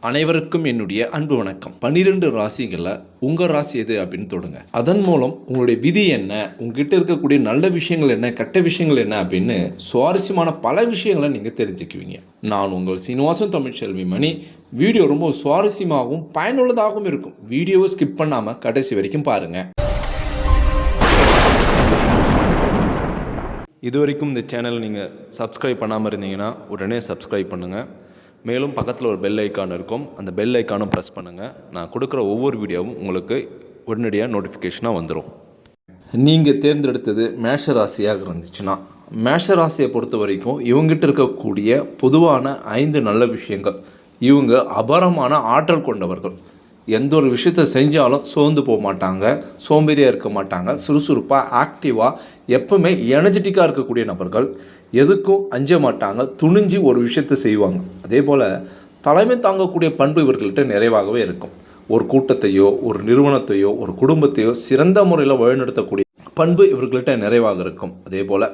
அனைவருக்கும் என்னுடைய அன்பு வணக்கம். 12 ராசிகளில் உங்கள் ராசி எது அப்படின்னு தொடுங்க. அதன் மூலம் உங்களுடைய விதி என்ன, உங்ககிட்ட இருக்கக்கூடிய நல்ல விஷயங்கள் என்ன, கெட்ட விஷயங்கள் என்ன அப்படின்னு சுவாரஸ்யமான பல விஷயங்களை நீங்கள் தெரிஞ்சுக்குவீங்க. நான் உங்கள் சீனிவாசன் தமிழ்ச்செல்வி மணி. வீடியோ ரொம்ப சுவாரஸ்யமாகவும் பயனுள்ளதாகவும் இருக்கும். வீடியோவை ஸ்கிப் பண்ணாமல் கடைசி வரைக்கும் பாருங்கள். இதுவரைக்கும் இந்த சேனல் நீங்கள் சப்ஸ்கிரைப் பண்ணாமல் இருந்தீங்கன்னா உடனே சப்ஸ்கிரைப் பண்ணுங்கள். மேலும் பக்கத்தில் ஒரு பெல் ஐக்கான் இருக்கும், அந்த பெல் ஐக்கானும் ப்ரெஸ் பண்ணுங்கள். நான் கொடுக்குற ஒவ்வொரு வீடியோவும் உங்களுக்கு உடனடியாக நோட்டிஃபிகேஷனாக வந்துடும். நீங்கள் தேர்ந்தெடுத்தது மேஷ ராசியாக இருந்துச்சுன்னா, மேஷ ராசியை பொறுத்த வரைக்கும் இவங்ககிட்ட இருக்கக்கூடிய பொதுவான 5 நல்ல விஷயங்கள். இவங்க அபாரமான ஆற்றல் கொண்டவர்கள். எந்த ஒரு விஷயத்தை செஞ்சாலும் சோர்ந்து போக மாட்டாங்க, சோம்பேறியாக இருக்க மாட்டாங்க, சுறுசுறுப்பாக ஆக்டிவாக எப்பவுமே எனர்ஜெட்டிக்காக இருக்கக்கூடிய நபர்கள். எதுக்கும் அஞ்ச மாட்டாங்க, துணிஞ்சு ஒரு விஷயத்தை செய்வாங்க. அதே போல் தலைமை தாங்கக்கூடிய பண்பு இவர்கள்ட்ட நிறைவாகவே இருக்கும். ஒரு கூட்டத்தையோ ஒரு நிறுவனத்தையோ ஒரு குடும்பத்தையோ சிறந்த முறையில் வழிநடத்தக்கூடிய பண்பு இவர்கள்ட்ட நிறைவாக இருக்கும். அதே போல்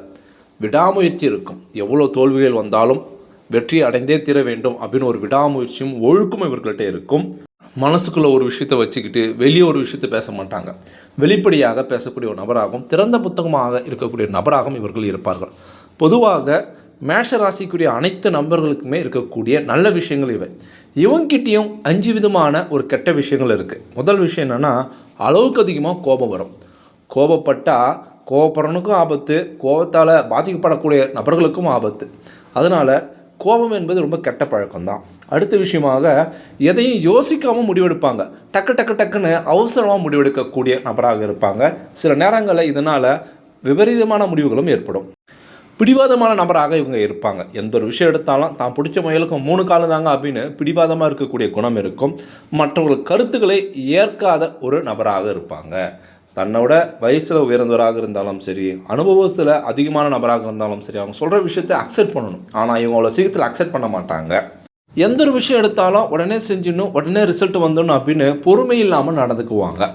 விடாமுயற்சி இருக்கும். எவ்வளோ தோல்விகள் வந்தாலும் வெற்றி அடைந்தே தீர வேண்டும் அப்படின்னு ஒரு விடாமுயற்சியும் ஒழுக்கும் இவர்கள்ட்ட இருக்கும். மனசுக்குள்ளே ஒரு விஷயத்தை வச்சுக்கிட்டு வெளியே ஒரு விஷயத்தை பேச மாட்டாங்க. வெளிப்படையாக பேசக்கூடிய ஒரு நபராகவும் திறந்த புத்தகமாக இருக்கக்கூடிய நபராகவும் இவர்கள் இருப்பார்கள். பொதுவாக மேஷ ராசிக்குரிய அனைத்து நபர்களுக்குமே இருக்கக்கூடிய நல்ல விஷயங்கள் இவை. இவங்கிட்டையும் 5 விதமான ஒரு கெட்ட விஷயங்கள் இருக்குது. முதல் விஷயம் என்னென்னா, அளவுக்கு அதிகமாக கோபம் வரும். கோபப்பட்டால் கோபப்படுறவனுக்கும் ஆபத்து, கோபத்தால் பாதிக்கப்படக்கூடிய நபர்களுக்கும் ஆபத்து. அதனால் கோபம் என்பது ரொம்ப கெட்ட பழக்கம்தான். அடுத்த விஷயமாக எதையும் யோசிக்காமல் முடிவெடுப்பாங்க. டக்குன்னு அவசரமாக முடிவெடுக்கக்கூடிய நபராக இருப்பாங்க. சில நேரங்களில் இதனால் விபரீதமான முடிவுகளும் ஏற்படும். பிடிவாதமான நபராக இவங்க இருப்பாங்க. எந்த ஒரு விஷயம் எடுத்தாலும் தான் பிடிச்ச முயலுக்கு 3 காலம் தாங்க அப்படின்னு பிடிவாதமாக இருக்கக்கூடிய குணம் இருக்கும். மற்றவர்கள் கருத்துக்களை ஏற்காத ஒரு நபராக இருப்பாங்க. தன்னோட வயசில் உயர்ந்தவராக இருந்தாலும் சரி, அனுபவத்தில் அதிகமான நபராக இருந்தாலும் சரி, அவங்க சொல்கிற விஷயத்தை அக்செப்ட் பண்ணணும். ஆனால் இவங்க அவ்வளோ சீக்கிரத்தில் அக்செப்ட் பண்ண மாட்டாங்க. எந்த ஒரு விஷயம் எடுத்தாலும் உடனே செஞ்சிடணும், உடனே ரிசல்ட் வந்துடணும் அப்படின்னு பொறுமை இல்லாமல் நடந்துக்குவாங்க.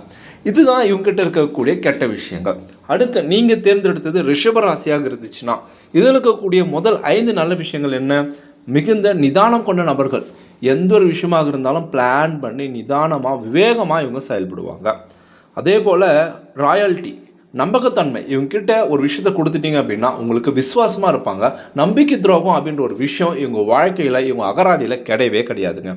இதுதான் இவங்ககிட்ட இருக்கக்கூடிய கெட்ட விஷயங்கள். அடுத்து நீங்கள் தேர்ந்தெடுத்தது ரிஷப ராசியாக இருந்துச்சுன்னா, இதில் இருக்கக்கூடிய முதல் 5 நல்ல விஷயங்கள் என்ன? மிகுந்த நிதானம் கொண்ட நபர்கள். எந்த ஒரு விஷயமாக இருந்தாலும் பிளான் பண்ணி நிதானமாக விவேகமாக இவங்க செயல்படுவாங்க. அதே போல் ராயல்ட்டி, நம்பகத்தன்மை. இவங்ககிட்ட ஒரு விஷயத்தை கொடுத்துட்டீங்க அப்படின்னா உங்களுக்கு விசுவாசமாக இருப்பாங்க. நம்பிக்கை துரோகம் அப்படின்ற ஒரு விஷயம் இவங்க வாழ்க்கையில் இவங்க அகராதியில் கிடையவே கிடையாதுங்க.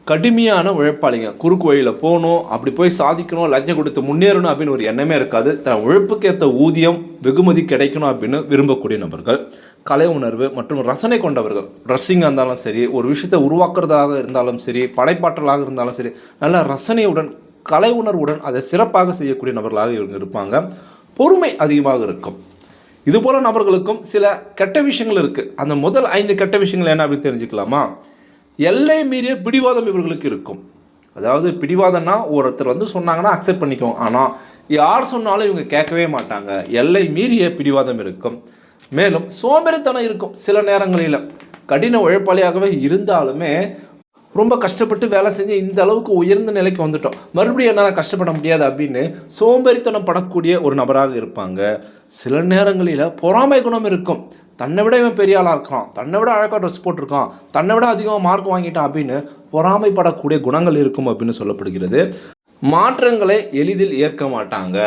கடுமையான உழைப்பாளிங்க. குறுக்கு வழியில் போகணும், அப்படி போய் சாதிக்கணும், லஞ்சம் கொடுத்து முன்னேறணும் அப்படின்னு ஒரு எண்ணமே இருக்காது. தன் உழைப்புக்கேற்ற ஊதியம் வெகுமதி கிடைக்கணும் அப்படின்னு விரும்பக்கூடிய நபர்கள். கலை உணர்வு மற்றும் ரசனை கொண்டவர்கள். ட்ரெஸ்ஸிங்காக இருந்தாலும் சரி, ஒரு விஷயத்தை உருவாக்குறதாக இருந்தாலும் சரி, படைப்பாற்றலாக இருந்தாலும் சரி, நல்ல ரசனையுடன் கலை உணர்வுடன் அதை சிறப்பாக செய்யக்கூடிய நபர்களாக இவங்க இருப்பாங்க. பொறுமை அதிகமாக இருக்கும். இதுபோல் நபர்களுக்கும் சில கெட்ட விஷயங்கள் இருக்குது. அந்த முதல் 5 கெட்ட விஷயங்கள் என்ன அப்படின்னு தெரிஞ்சுக்கலாமா? எல்லை மீறிய பிடிவாதம் இவர்களுக்கு இருக்கும். அதாவது பிடிவாதம்னா ஒருத்தர் சொன்னாங்கன்னா அக்செப்ட் பண்ணிக்குவோம், ஆனால் யார் சொன்னாலும் இவங்க கேட்கவே மாட்டாங்க. எல்லை மீறிய பிடிவாதம் இருக்கும். மேலும் சோம்பேறித்தனம் இருக்கும். சில நேரங்களில் கடின உழைப்பாளியாகவே இருந்தாலுமே ரொம்ப கஷ்டப்பட்டு வேலை செஞ்சு இந்த அளவுக்கு உயர்ந்த நிலைக்கு வந்துட்டோம், மறுபடியும் என்னால் கஷ்டப்பட முடியாது அப்படின்னு சோம்பேறித்தனம் படக்கூடிய ஒரு நபராக இருப்பாங்க. சில நேரங்களில் பொறாமை குணம் இருக்கும். தன்னை விட இவன் பெரிய ஆளாக இருக்கான், தன்னை விட அழகாக ட்ரெஸ் போட்டிருக்கான், தன்னை விட அதிகமாக மார்க் வாங்கிட்டான் அப்படின்னு பொறாமைப்படக்கூடிய குணங்கள் இருக்கும் அப்படின்னு சொல்லப்படுகிறது. மாற்றங்களை எளிதில் ஏற்க மாட்டாங்க.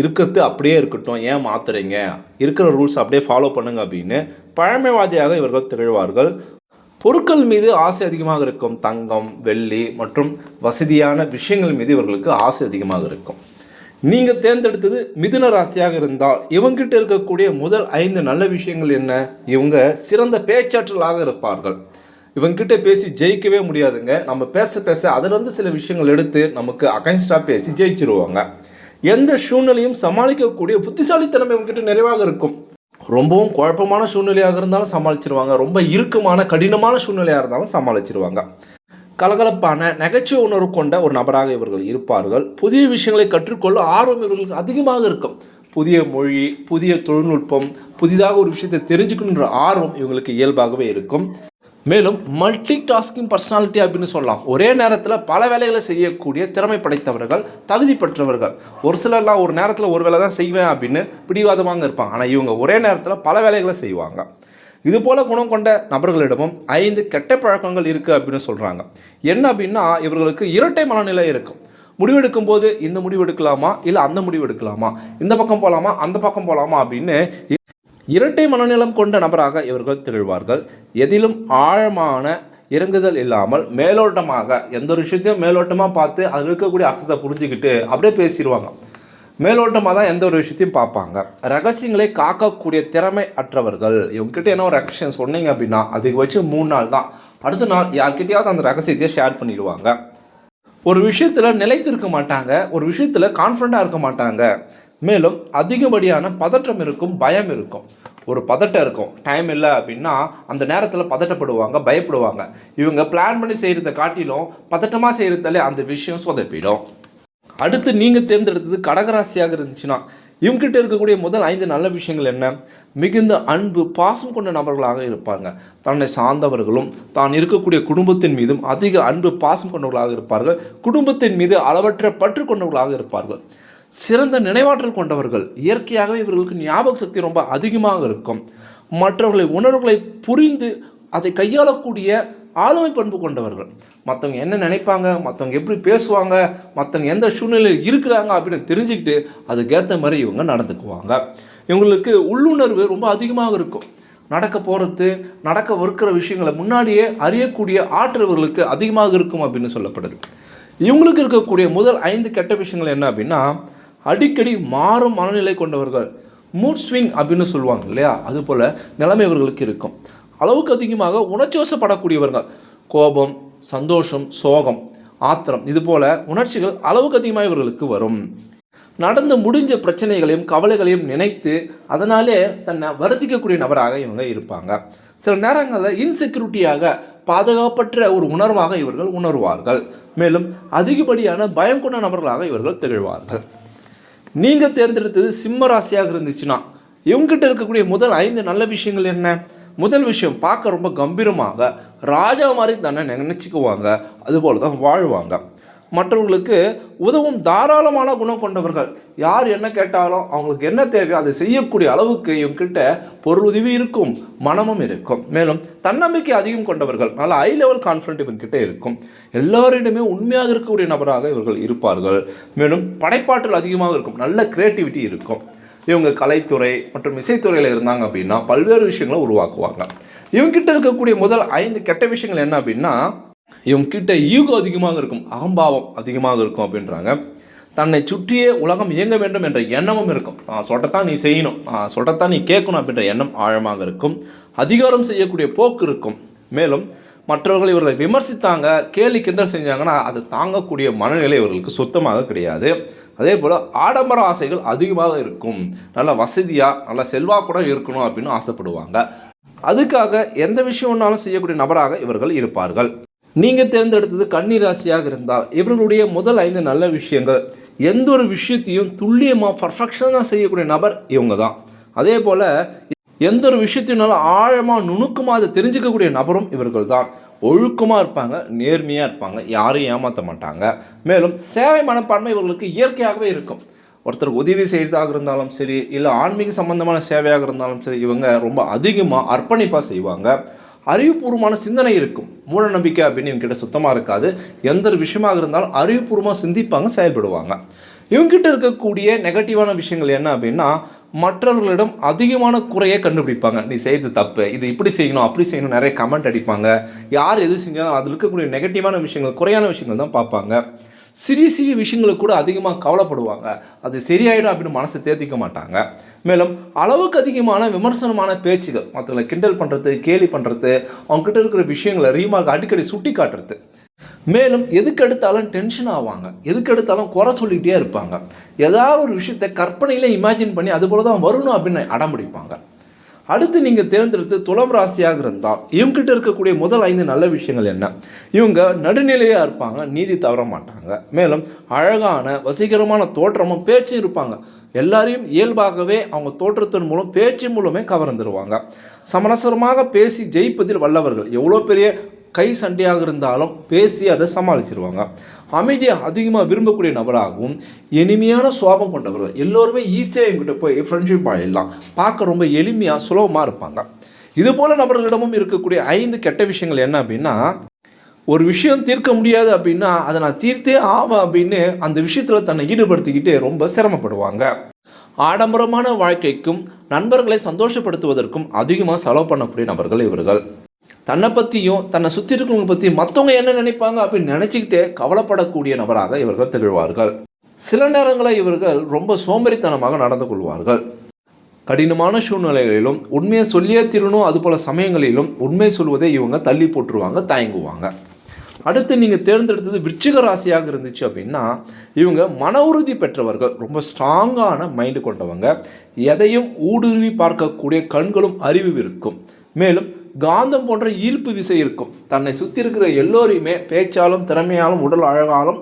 இருக்கிறது அப்படியே இருக்கட்டும், ஏன் மாற்றுறீங்க, இருக்கிற ரூல்ஸ் அப்படியே ஃபாலோ பண்ணுங்க அப்படின்னு பழமைவாதியாக இவர்கள் திகழ்வார்கள். பொருட்கள் மீது ஆசை அதிகமாக இருக்கும். தங்கம், வெள்ளி மற்றும் வசதியான விஷயங்கள் மீது இவர்களுக்கு ஆசை அதிகமாக இருக்கும். நீங்கள் தேர்ந்தெடுத்தது மிதுன ராசியாக இருந்தால் இவங்ககிட்ட இருக்கக்கூடிய முதல் 5 நல்ல விஷயங்கள் என்ன? இவங்க சிறந்த பேச்சாற்றலாக இருப்பார்கள். இவங்ககிட்ட பேசி ஜெயிக்கவே முடியாதுங்க. நம்ம பேச அதிலிருந்து சில விஷயங்கள் எடுத்து நமக்கு அகைன்ஸ்டாக பேசி ஜெயிச்சிருவாங்க. எந்த சூழ்நிலையும் சமாளிக்கக்கூடிய புத்திசாலித்தனம் இவங்ககிட்ட நிறைவாக இருக்கும். ரொம்பவும் குழப்பமான சூழ்நிலையாக இருந்தாலும் சமாளிச்சிருவாங்க. ரொம்ப இறுக்கமான கடினமான சூழ்நிலையாக இருந்தாலும் சமாளிச்சிருவாங்க. கலகலப்பான நகைச்சுவை உணர்வு கொண்ட ஒரு நபராக இவர்கள் இருப்பார்கள். புதிய விஷயங்களை கற்றுக்கொள்ள ஆர்வம் இவர்களுக்கு அதிகமாக இருக்கும். புதிய மொழி, புதிய தொழில்நுட்பம், புதிதாக ஒரு விஷயத்தை தெரிஞ்சுக்கணுன்ற ஆர்வம் இவங்களுக்கு இயல்பாகவே இருக்கும். மேலும் மல்டி டாஸ்கிங் பர்சனாலிட்டி அப்படின்னு சொல்லலாம். ஒரே நேரத்தில் பல வேலைகளை செய்யக்கூடிய திறமை படைத்தவர்கள், தகுதி பெற்றவர்கள். ஒரு சிலர்லாம் ஒரு நேரத்தில் ஒரு வேலை தான் செய்வேன் அப்படின்னு பிடிவாதமாக இருப்பாங்க. ஆனால் இவங்க ஒரே நேரத்தில் பல வேலைகளை செய்வாங்க. இதுபோல் குணம் கொண்ட நபர்களிடமும் 5 கெட்ட பழக்கங்கள் இருக்குது அப்படின்னு சொல்கிறாங்க. என்ன அப்படின்னா, இவர்களுக்கு இரட்டை மனநிலை இருக்கும். முடிவெடுக்கும் போது இந்த முடிவு எடுக்கலாமா, இல்லை அந்த முடிவு எடுக்கலாமா, இந்த பக்கம் போகலாமா, அந்த பக்கம் போகலாமா அப்படின்னு இரட்டை மனநிலம் கொண்ட நபராக இவர்கள் திகழ்வார்கள். எதிலும் ஆழமான இறங்குதல் இல்லாமல் மேலோட்டமாக எந்த ஒரு விஷயத்தையும் மேலோட்டமாக பார்த்து அதில் இருக்கக்கூடிய அர்த்தத்தை புரிஞ்சுக்கிட்டு அப்படியே பேசிடுவாங்க. மேலோட்டமாக தான் எந்த ஒரு விஷயத்தையும் பார்ப்பாங்க. ரகசியங்களை காக்கக்கூடிய திறமை அற்றவர்கள். இவங்ககிட்ட என்ன ஒரு ரகசியம் சொன்னீங்க அப்படின்னா அதுக்கு வச்சு 3 நாள் தான், அடுத்த நாள் யார்கிட்டையாவது அந்த ரகசியத்தை ஷேர் பண்ணிடுவாங்க. ஒரு விஷயத்தில் நிலைத்திருக்க மாட்டாங்க, ஒரு விஷயத்தில் கான்ஃபிடண்ட்டாக இருக்க மாட்டாங்க. மேலும் அதிகப்படியான பதற்றம் இருக்கும், பயம் இருக்கும். ஒரு பதட்டம் இருக்கும், டைம் இல்லை அப்படின்னா அந்த நேரத்தில் பதட்டப்படுவாங்க, பயப்படுவாங்க. இவங்க பிளான் பண்ணி செய்கிறத காட்டிலும் பதட்டமாக செய்கிறதாலே அந்த விஷயம் சொதப்பிடும். அடுத்து நீங்கள் தேர்ந்தெடுத்தது கடகராசியாக இருந்துச்சுன்னா இவங்ககிட்ட இருக்கக்கூடிய முதல் 5 நல்ல விஷயங்கள் என்ன? மிகுந்த அன்பு, பாசம் கொண்ட நபர்களாக இருப்பாங்க. தன்னை சார்ந்தவர்களும் தான் இருக்கக்கூடிய குடும்பத்தின் மீதும் அதிக அன்பு, பாசம் கொண்டவர்களாக இருப்பார்கள். குடும்பத்தின் மீது அளவற்ற பற்று கொண்டவர்களாக இருப்பார்கள். சிறந்த நினைவாற்றல் கொண்டவர்கள். இயற்கையாகவே இவர்களுக்கு ஞாபக சக்தி ரொம்ப அதிகமாக இருக்கும். மற்றவர்களை உணர்வுகளை புரிந்து அதை கையாளக்கூடிய ஆளுமை பண்பு கொண்டவர்கள். மற்றவங்க என்ன நினைப்பாங்க, மற்றவங்க எப்படி பேசுவாங்க, மற்றவங்க எந்த சூழ்நிலையில் இருக்கிறாங்க அப்படின்னு தெரிஞ்சுக்கிட்டு அதுக்கேற்ற மாதிரி இவங்க நடந்துக்குவாங்க. இவங்களுக்கு உள்ளுணர்வு ரொம்ப அதிகமாக இருக்கும். நடக்க விஷயங்களை முன்னாடியே அறியக்கூடிய ஆற்றல் இவர்களுக்கு அதிகமாக இருக்கும் அப்படின்னு சொல்லப்படுது. இவங்களுக்கு இருக்கக்கூடிய முதல் 5 கெட்ட விஷயங்கள் என்ன அப்படின்னா, அடிக்கடி மாறும் மனநிலை கொண்டவர்கள். மூட் ஸ்விங் அப்படின்னு சொல்லுவாங்க இல்லையா, அதுபோல் நிலைமை இவர்களுக்கு இருக்கும். அளவுக்கு அதிகமாக உணர்ச்சி வசப்படக்கூடியவர்கள். கோபம், சந்தோஷம், சோகம், ஆத்திரம், இதுபோல் உணர்ச்சிகள் அளவுக்கு அதிகமாக இவர்களுக்கு வரும். நடந்து முடிஞ்ச பிரச்சனைகளையும் கவலைகளையும் நினைத்து அதனாலே தன்னை வருத்திக்கக்கூடிய நபராக இவங்க இருப்பாங்க. சில நேரங்களில் இன்செக்யூரிட்டியாக பாதுகாப்பற்ற ஒரு உணர்வாக இவர்கள் உணர்வார்கள். மேலும் அதிகப்படியான பயம் கொண்ட நபர்களாக இவர்கள் திகழ்வார்கள். நீங்கள் தேர்ந்தெடுத்தது சிம்ம ராசியாக இருந்துச்சுன்னா இவங்ககிட்ட இருக்கக்கூடிய முதல் 5 நல்ல விஷயங்கள் என்ன? முதல் விஷயம், பார்க்க ரொம்ப கம்பீரமாக ராஜா மாதிரி தானே நினச்சிக்குவாங்க, அதுபோல் தான் வாழ்வாங்க. மற்றவர்களுக்கு உதவும் தாராளமான குணம் கொண்டவர்கள். யார் என்ன கேட்டாலும் அவங்களுக்கு என்ன தேவையோ அதை செய்யக்கூடிய அளவுக்கு இவங்ககிட்ட பொருள் உதவி இருக்கும், மனமும் இருக்கும். மேலும் தன்னம்பிக்கை அதிகம் கொண்டவர்கள். நல்ல ஹை லெவல் கான்ஃபிடென்ட் இவங்ககிட்ட இருக்கும். எல்லாரிடமே உண்மையாக இருக்கக்கூடிய நபராக இவர்கள் இருப்பார்கள். மேலும் படைப்பாற்றல் அதிகமாக இருக்கும், நல்ல கிரியேட்டிவிட்டி இருக்கும். இவங்க கலைத்துறை மற்றும் இசைத்துறையில் இருந்தாங்க அப்படின்னா பல்வேறு விஷயங்களை உருவாக்குவாங்க. இவங்ககிட்ட இருக்கக்கூடிய முதல் 5 கெட்ட விஷயங்கள் என்ன அப்படின்னா, இவங்ககிட்ட ஈகோ அதிகமாக இருக்கும், அகம்பாவம் அதிகமாக இருக்கும் அப்படின்றாங்க. தன்னை சுற்றியே உலகம் இயங்க வேண்டும் என்ற எண்ணமும் இருக்கும். சொல்லத்தான் நீ செய்யணும், சொல்லத்தான் நீ கேட்கணும் அப்படின்ற எண்ணம் ஆழமாக இருக்கும். அதிகாரம் செய்யக்கூடிய போக்கு இருக்கும். மேலும் மற்றவர்கள் இவர்களை விமர்சித்தாங்க, கேலி கிண்டல் செஞ்சாங்கன்னா அது தாங்கக்கூடிய மனநிலை இவர்களுக்கு சுத்தமாக கிடையாது. அதே போல் ஆடம்பர ஆசைகள் அதிகமாக இருக்கும். நல்ல வசதியாக நல்ல செல்வாக்குட இருக்கணும் அப்படின்னு ஆசைப்படுவாங்க. அதுக்காக எந்த விஷயம்னாலும் செய்யக்கூடிய நபராக இவர்கள் இருப்பார்கள். நீங்கள் தேர்ந்தெடுத்தது கன்னி ராசியாக இருந்தால் இவர்களுடைய முதல் 5 நல்ல விஷயங்கள், எந்த ஒரு விஷயத்தையும் துல்லியமாக பர்ஃபெக்ஷனாக செய்யக்கூடிய நபர் இவங்க தான். அதே போல் எந்த ஒரு விஷயத்தினாலும் ஆழமாக நுணுக்கமாக அதை தெரிஞ்சுக்கக்கூடிய நபரும் இவர்கள் தான். ஒழுக்கமாக இருப்பாங்க, நேர்மையாக இருப்பாங்க, யாரையும் ஏமாற்ற மாட்டாங்க. மேலும் சேவை மனப்பான்மை இவர்களுக்கு இயற்கையாகவே இருக்கும். ஒருத்தருக்கு உதவி செய்கிறதாக இருந்தாலும் சரி, இல்லை ஆன்மீக சம்பந்தமான சேவையாக இருந்தாலும் சரி, இவங்க ரொம்ப அதிகமாக அர்ப்பணிப்பாக செய்வாங்க. அறிவுபூர்வமான சிந்தனை இருக்கும். மூட நம்பிக்கை அப்படின்னு இவங்ககிட்ட சுத்தமாக இருக்காது. எந்த ஒரு விஷயமாக இருந்தாலும் அறிவுபூர்வமாக சிந்திப்பாங்க, செயல்படுவாங்க. இவங்ககிட்ட இருக்கக்கூடிய நெகட்டிவான விஷயங்கள் என்ன அப்படின்னா, மற்றவர்களிடம் அதிகமான குறையை கண்டுபிடிப்பாங்க. நீ செய்கிறது தப்பு, இது இப்படி செய்யணும் அப்படி செய்யணும், நிறைய கமெண்ட் அடிப்பாங்க. யார் எது செஞ்சாலும் அதில் இருக்கக்கூடிய நெகட்டிவான விஷயங்கள், குறையான விஷயங்கள் தான் பார்ப்பாங்க. சிறிய சிறிய விஷயங்களுக்கு கூட அதிகமாக கவலைப்படுவாங்க. அது சரியாயிடும் அப்படின்னு மனசை தேர்த்திக்க மாட்டாங்க. மேலும் அளவுக்கு அதிகமான விமர்சனமான பேச்சுகள், மற்றவங்களை கிண்டல் பண்ணுறது, கேலி பண்ணுறது, அவங்ககிட்ட இருக்கிற விஷயங்களை ரீமார்க் அடிக்கடி சுட்டி காட்டுறது. மேலும் எதுக்கு எடுத்தாலும் டென்ஷன் ஆவாங்க, எதுக்கு எடுத்தாலும் குறை சொல்லிகிட்டே இருப்பாங்க. ஏதாவது ஒரு விஷயத்தை கற்பனையில் இமேஜின் பண்ணி அது போல தான் வரணும் அப்படின்னு அடம்பிடிப்பாங்க. அடுத்து நீங்கள் தேர்ந்தெடுத்து துலாம் ராசியாக இருந்தால் இவங்ககிட்ட இருக்கக்கூடிய முதல் 5 நல்ல விஷயங்கள் என்ன? இவங்க நடுநிலையாக இருப்பாங்க, நீதி தவற மாட்டாங்க. மேலும் அழகான வசீகரமான தோற்றமும் பேச்சும் இருப்பாங்க. எல்லாரையும் இயல்பாகவே அவங்க தோற்றத்தின் மூலம் பேச்சு மூலமே கவர்ந்துருவாங்க. சமரசமாக பேசி ஜெயிப்பதில் வல்லவர்கள். எவ்வளோ பெரிய கை சண்டையாக இருந்தாலும் பேசி அதை சமாளிச்சிருவாங்க. அமைதியாக அதிகமாக விரும்பக்கூடிய நபராகவும் இனிமையான சுவாபம் கொண்டவர்கள். எல்லோருமே ஈஸியாக எங்கிட்ட போய் ஃப்ரெண்ட்ஷிப் ஆகிடலாம். பார்க்க ரொம்ப எளிமையாக சுலபமாக இருப்பாங்க. இதுபோல் நபர்களிடமும் இருக்கக்கூடிய 5 கெட்ட விஷயங்கள் என்ன அப்படின்னா, ஒரு விஷயம் தீர்க்க முடியாது அப்படின்னா அதை நான் தீர்த்தே ஆவேன் அப்படின்னு அந்த விஷயத்தில் தன்னை ஈடுபடுத்திக்கிட்டு ரொம்ப சிரமப்படுவாங்க. ஆடம்பரமான வாழ்க்கைக்கும் நண்பர்களை சந்தோஷப்படுத்துவதற்கும் அதிகமாக செலவு பண்ணக்கூடிய நபர்கள் இவர்கள். தன்னை பற்றியும் தன்னை சுற்றி இருக்கிறவங்க பற்றி மற்றவங்க என்ன நினைப்பாங்க அப்படின்னு நினச்சிக்கிட்டே கவலைப்படக்கூடிய நபராக இவர்கள் திகழ்வார்கள். சில நேரங்களில் இவர்கள் ரொம்ப சோம்பேறித்தனமாக நடந்து கொள்வார்கள். கடினமான சூழ்நிலைகளிலும் உண்மையை சொல்லியே தீரணும், அதுபோல் சமயங்களிலும் உண்மை சொல்வதை இவங்க தள்ளி போட்டுருவாங்க, தயங்குவாங்க. அடுத்து நீங்கள் தேர்ந்தெடுத்தது விருச்சிக ராசியாக இருந்துச்சு அப்படின்னா, இவங்க மன உறுதி பெற்றவர்கள், ரொம்ப ஸ்ட்ராங்கான மைண்டு கொண்டவங்க, எதையும் ஊடுருவி பார்க்கக்கூடிய கண்களும் அறிவு இருக்கும். மேலும் காந்தம் போன்ற ஈர்ப்பு விசை இருக்கும். தன்னை சுற்றி இருக்கிற எல்லோரையுமே பேச்சாலும் திறமையாலும் உடல் அழகாலும்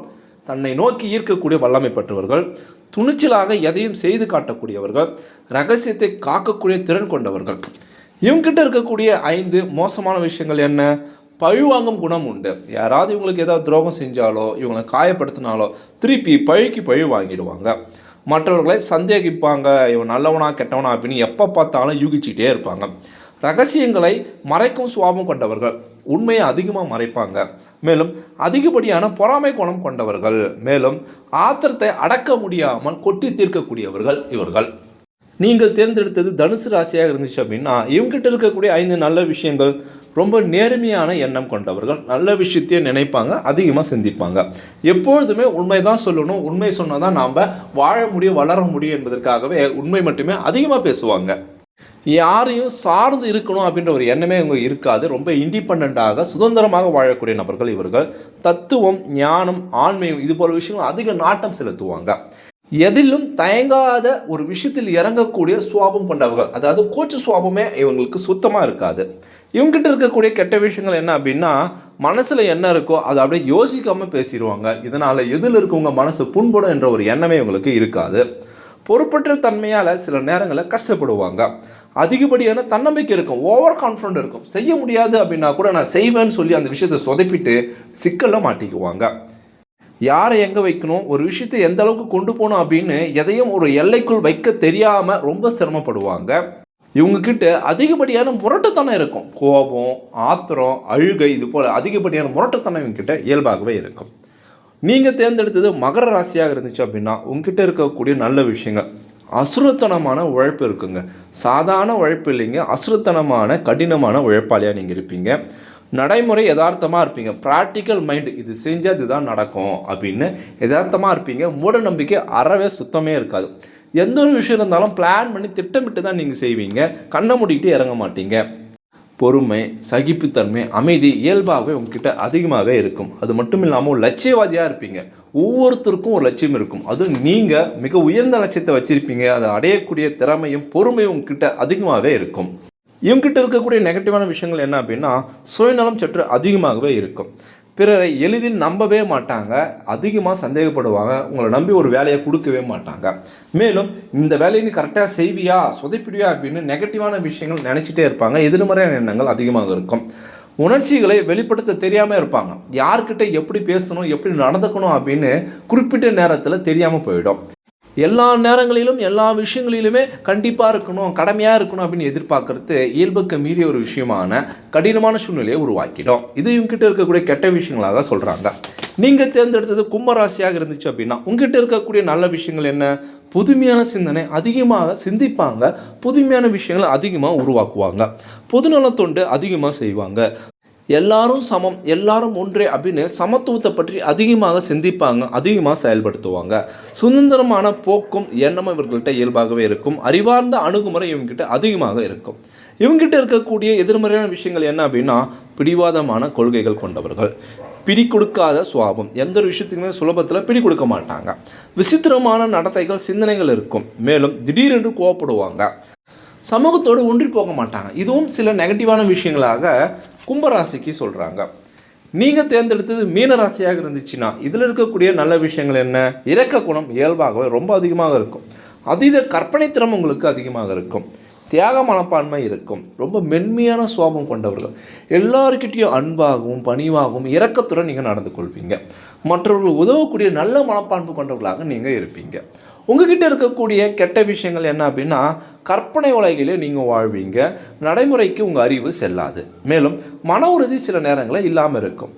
தன்னை நோக்கி ஈர்க்கக்கூடிய வல்லமை பெற்றவர்கள். துணிச்சலாக எதையும் செய்து காட்டக்கூடியவர்கள், ரகசியத்தை காக்கக்கூடிய திறன் கொண்டவர்கள். இவங்ககிட்ட இருக்கக்கூடிய 5 மோசமான விஷயங்கள் என்ன? பழிவாங்கும் குணம் உண்டு. யாராவது இவங்களுக்கு ஏதாவது துரோகம் செஞ்சாலோ இவங்களை காயப்படுத்தினாலோ திருப்பி பழிக்கு பழி வாங்கிடுவாங்க. மற்றவர்களை சந்தேகிப்பாங்க, இவன் நல்லவனா கெட்டவனா அப்படின்னு எப்போ பார்த்தாலும் யூகிச்சிட்டே இருப்பாங்க. ரகசியங்களை மறைக்கும் சுபாவம் கொண்டவர்கள், உண்மையை அதிகமாக மறைப்பாங்க. மேலும் அதிகப்படியான பொறாமை குணம் கொண்டவர்கள். மேலும் ஆத்திரத்தை அடக்க முடியாமல் கொட்டி தீர்க்கக்கூடியவர்கள் இவர்கள். நீங்கள் தேர்ந்தெடுத்தது தனுசு ராசியாக இருந்துச்சு அப்படின்னா, இவங்ககிட்ட இருக்கக்கூடிய 5 நல்ல விஷயங்கள்: ரொம்ப நேர்மையான எண்ணம் கொண்டவர்கள், நல்ல விஷயத்தையே நினைப்பாங்க, அதிகமாக சிந்திப்பாங்க. எப்பொழுதுமே உண்மை தான் சொல்லணும், உண்மை சொன்னால் தான் நாம் வாழ முடியும், வளர முடியும் என்பதற்காகவே உண்மை மட்டுமே அதிகமாக பேசுவாங்க. யாரையும் சார்ந்து இருக்கணும் அப்படின்ற ஒரு எண்ணமே இவங்க இருக்காது. ரொம்ப இண்டிபெண்ட்டாக சுதந்திரமாக வாழக்கூடிய நபர்கள் இவர்கள். தத்துவம், ஞானம், ஆன்மீகம் இது போல விஷயங்கள் அதிக நாட்டம் செலுத்துவாங்க. எதிலும் தயங்காத ஒரு விஷயத்தில் இறங்கக்கூடிய சுவாபம் கொண்டவர்கள், அதாவது கோச்சு சுவாபமே இவங்களுக்கு சுத்தமாக இருக்காது. இவங்ககிட்ட இருக்கக்கூடிய கெட்ட விஷயங்கள் என்ன அப்படின்னா, மனசில் என்ன இருக்கோ அதை அப்படியே யோசிக்காமல் பேசிடுவாங்க. இதனால் எதில் இருக்கவங்க மனசு புண்படும் என்ற ஒரு எண்ணமே இவங்களுக்கு இருக்காது. பொறுப்பற்ற தன்மையால் சில நேரங்களில் கஷ்டப்படுவாங்க. அதிகப்படியான தன்னம்பிக்கை இருக்கும், ஓவர் கான்ஃபிடென்ட் இருக்கும். செய்ய முடியாது அப்படின்னா கூட நான் செய்வேன்னு சொல்லி அந்த விஷயத்தை சொதப்பிட்டு சிக்கலில் மாட்டிக்குவாங்க. யாரை எங்கே வைக்கணும், ஒரு விஷயத்தை எந்த அளவுக்கு கொண்டு போகணும் அப்படின்னு எதையும் ஒரு எல்லைக்குள் வைக்க தெரியாமல் ரொம்ப சிரமப்படுவாங்க. இவங்கக்கிட்ட அதிகப்படியான முரட்டுத்தனம் இருக்கும். கோபம், ஆத்திரம், அழுகை இது போல் அதிகப்படியான முரட்டுத்தனம் இவங்ககிட்ட இயல்பாகவே இருக்கும். நீங்கள் தேர்ந்தெடுத்தது மகர ராசியாக இருந்துச்சு அப்படின்னா, உங்ககிட்ட இருக்கக்கூடிய நல்ல விஷயங்கள்: அசுரத்தனமான உழைப்பு இருக்குங்க. சாதாரண உழைப்பு இல்லைங்க, அசுரத்தனமான கடினமான உழைப்பாளியாக நீங்கள் இருப்பீங்க. நடைமுறை யதார்த்தமாக இருப்பீங்க. ப்ராக்டிக்கல் மைண்டு, இது செஞ்சால் இதுதான் நடக்கும் அப்படின்னு யதார்த்தமாக இருப்பீங்க. மூட நம்பிக்கை அறவே சுத்தமே இருக்காது. எந்த ஒரு விஷயம் இருந்தாலும் பிளான் பண்ணி திட்டமிட்டு தான் நீங்கள் செய்வீங்க. கண்ணை மூடிக்கிட்டு இறங்க மாட்டீங்க. பொறுமை, சகிப்புத்தன்மை, அமைதி இயல்பாகவே உங்ககிட்ட அதிகமாகவே இருக்கும். அது மட்டும் இல்லாமல் ஒரு லட்சியவாதியாக இருப்பீங்க. ஒவ்வொருத்தருக்கும் ஒரு லட்சியம் இருக்கும். அதுவும் நீங்கள் மிக உயர்ந்த லட்சியத்தை வச்சுருப்பீங்க. அதை அடையக்கூடிய திறமையும் பொறுமையும் உங்ககிட்ட அதிகமாகவே இருக்கும். இவங்ககிட்ட இருக்கக்கூடிய நெகட்டிவான விஷயங்கள் என்ன அப்படின்னா, சுயநலம் சற்று அதிகமாகவே இருக்கும். பிறரை எளிதில் நம்பவே மாட்டாங்க, அதிகமாக சந்தேகப்படுவாங்க, உங்களை நம்பி ஒரு வேலையை கொடுக்கவே மாட்டாங்க. மேலும் இந்த வேலையை நீ கரெக்டாக செய்வியா, சொதப்பிடுவியா அப்படின்னு நெகட்டிவான விஷயங்கள் நினச்சிட்டே இருப்பாங்க. எதிர்மறையான எண்ணங்கள் அதிகமாக இருக்கும். உணர்ச்சிகளை வெளிப்படுத்த தெரியாமல் இருப்பாங்க. யார்கிட்ட எப்படி பேசணும், எப்படி நடந்துக்கணும் அப்படின்னு குறிப்பிட்ட நேரத்தில் தெரியாமல் போயிடும். எல்லா நேரங்களிலும் எல்லா விஷயங்களிலுமே கண்டிப்பாக இருக்கணும், கடமையாக இருக்கணும் அப்படின்னு எதிர்பார்க்கறது இயல்புக்கு மீறிய ஒரு விஷயமான கடினமான சூழ்நிலையை உருவாக்கிடும். இது இவங்ககிட்ட இருக்கக்கூடிய கெட்ட விஷயங்களாக சொல்கிறாங்க. நீங்கள் தேர்ந்தெடுத்தது கும்பராசியாக இருந்துச்சு அப்படின்னா, உங்ககிட்ட இருக்கக்கூடிய நல்ல விஷயங்கள் என்ன? புதுமையான சிந்தனை, அதிகமாக சிந்திப்பாங்க, புதுமையான விஷயங்களை அதிகமாக உருவாக்குவாங்க, பொதுநலத்தொண்டு அதிகமாக செய்வாங்க. எல்லாரும் சமம், எல்லாரும் ஒன்றே அப்படின்னு சமத்துவத்தை பற்றி அதிகமாக சிந்திப்பாங்க, அதிகமாக செயல்படுத்துவாங்க. சுதந்திரமான போக்கும் எண்ணமும் இவர்கள்ட்ட இயல்பாகவே இருக்கும். அறிவார்ந்த அணுகுமுறை இவங்ககிட்ட அதிகமாக இருக்கும். இவங்ககிட்ட இருக்கக்கூடிய எதிர்மறையான விஷயங்கள் என்ன அப்படின்னா, பிடிவாதமான கொள்கைகள் கொண்டவர்கள், பிடி கொடுக்காத சுவாபம், எந்த ஒரு விஷயத்துக்குமே சுலபத்தில் பிடி கொடுக்க மாட்டாங்க. விசித்திரமான நடத்தைகள், சிந்தனைகள் இருக்கும். மேலும் திடீரென்று கோவப்படுவாங்க, சமூகத்தோடு ஒன்றி போக மாட்டாங்க. இதுவும் சில நெகட்டிவான விஷயங்களாக கும்பராசிக்கு சொல்கிறாங்க. நீங்கள் தேர்ந்தெடுத்தது மீன ராசியாக இருந்துச்சுன்னா, இதில் இருக்கக்கூடிய நல்ல விஷயங்கள் என்ன? இரக்க குணம் இயல்பாகவே ரொம்ப அதிகமாக இருக்கும். அதீத கற்பனை திறமை உங்களுக்கு அதிகமாக இருக்கும். தியாக மனப்பான்மை இருக்கும். ரொம்ப மென்மையான சுபாவம் கொண்டவர்கள். எல்லாருக்கிட்டையும் அன்பாகவும் பணிவாகவும் இரக்கத்துடன் நீங்கள் நடந்து கொள்வீங்க. மற்றவர்கள் உதவக்கூடிய நல்ல மனப்பான்பு கொண்டவர்களாக நீங்கள் இருப்பீங்க. உங்ககிட்ட இருக்கக்கூடிய கெட்ட விஷயங்கள் என்ன அப்படின்னா கற்பனை உலகிலே நீங்கள் வாழ்வீங்க, நடைமுறைக்கு உங்கள் அறிவு செல்லாது. மேலும் மன உறுதி சில நேரங்களில் இல்லாமல் இருக்கும்.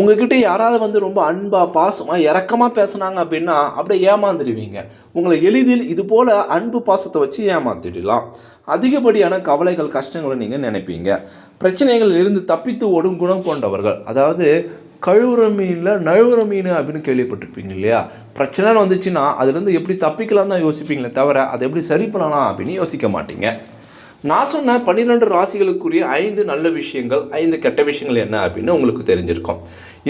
உங்ககிட்ட யாராவது வந்து ரொம்ப அன்பாக பாசமாக இரக்கமாக பேசுனாங்க அப்படின்னா அப்படியே ஏமாந்துடுவீங்க. உங்களை எளிதில் இது போல் அன்பு பாசத்தை வச்சு ஏமாத்திடலாம். அதிகப்படியான கவலைகள் கஷ்டங்களை நீங்கள் நினைப்பீங்க. பிரச்சனைகள் இருந்து தப்பித்து ஓடும் குணம் கொண்டவர்கள், அதாவது கழுவுற மீனில் நழுவுற மீன் அப்படின்னு கேள்விப்பட்டிருப்பீங்க இல்லையா? பிரச்சனைன்னு வந்துச்சுன்னா அதுலேருந்து எப்படி தப்பிக்கலாம் தான் யோசிப்பீங்களே தவிர அதை எப்படி சரி பண்ணலாம் அப்படின்னு யோசிக்க மாட்டீங்க. நான் சொன்ன 12 ராசிகளுக்குரிய 5 நல்ல விஷயங்கள், 5 கெட்ட விஷயங்கள் என்ன அப்படின்னு உங்களுக்கு தெரிஞ்சிருக்கும்.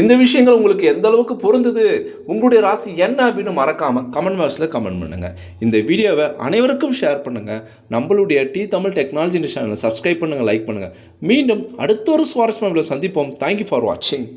இந்த விஷயங்கள் உங்களுக்கு எந்த அளவுக்கு பொருந்தது, உங்களுடைய ராசி என்ன அப்படின்னு மறக்காமல் கமெண்ட் பாக்ஸில் கமெண்ட் பண்ணுங்கள். இந்த வீடியோவை அனைவருக்கும் ஷேர் பண்ணுங்கள். நம்மளுடைய தமிழ் டெக்னாலஜி சேனலை சப்ஸ்கிரைப் பண்ணுங்கள், லைக் பண்ணுங்கள். மீண்டும் அடுத்த ஒரு சுவாரஸ்யமான வீடியோவில் சந்திப்போம். தேங்க்யூ ஃபார் வாட்சிங்.